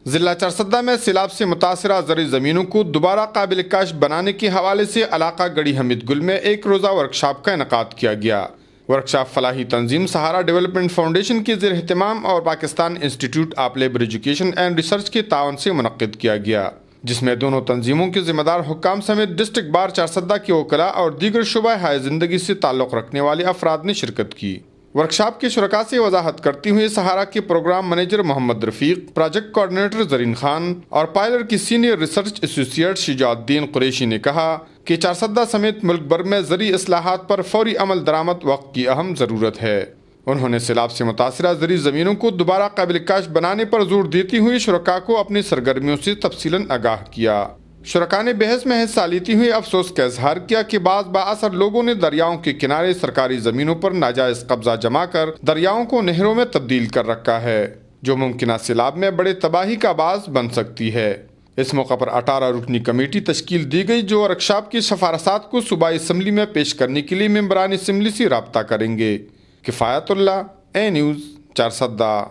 ضلع چارسدہ میں سیلاب سے متاثرہ زرعی زمینوں کو دوبارہ قابل کاشت بنانے کے حوالے سے علاقہ گڑھی حمید گل میں ایک روزہ ورکشاپ کا انعقاد کیا گیا۔ ورکشاپ فلاحی تنظیم سہارا ڈیولپمنٹ فاؤنڈیشن کے زیر اہتمام اور Pakistan institute of labour education and research کے تعاون سے منعقد کیا گیا، جس میں دونوں تنظیموں کے ذمہ دار حکام سمیت ڈسٹرکٹ بار چارسدہ کے وکلاء اور دیگر شعبہ ہائے زندگی سے تعلق رکھنے والے افراد نے شرکت کی۔ ورکشاپ کے شرکاء سے وضاحت کرتے ہوئے سہارا کے پروگرام منیجر محمد رفیق، پروجیکٹ کوآرڈینیٹر زرین خان اور پائلر کی سینئر ریسرچ ایسوسیٹ شجاعت الدین قریشی نے کہا کہ چارسدہ سمیت ملک بھر میں زرعی اصلاحات پر فوری عمل درآمد وقت کی اہم ضرورت ہے۔ انہوں نے سیلاب سے متاثرہ زرعی زمینوں کو دوبارہ قابل کاشت بنانے پر زور دیتے ہوئے شرکاء کو اپنی سرگرمیوں سے تفصیلاً آگاہ کیا۔ شرکاء نے بحث میں حصہ لیتے ہوئے افسوس کا اظہار کیا کہ بعض بااثر لوگوں نے دریاؤں کے کنارے سرکاری زمینوں پر ناجائز قبضہ جما کر دریاؤں کو نہروں میں تبدیل کر رکھا ہے، جو ممکنہ سیلاب میں بڑے تباہی کا باعث بن سکتی ہے۔ اس موقع پر 18 رکنی کمیٹی تشکیل دی گئی جو ورکشاپ کی سفارشات کو صوبائی اسمبلی میں پیش کرنے کے لیے ممبران اسمبلی سے رابطہ کریں گے۔ کفایت اللہ، اے نیوز، چارسدہ۔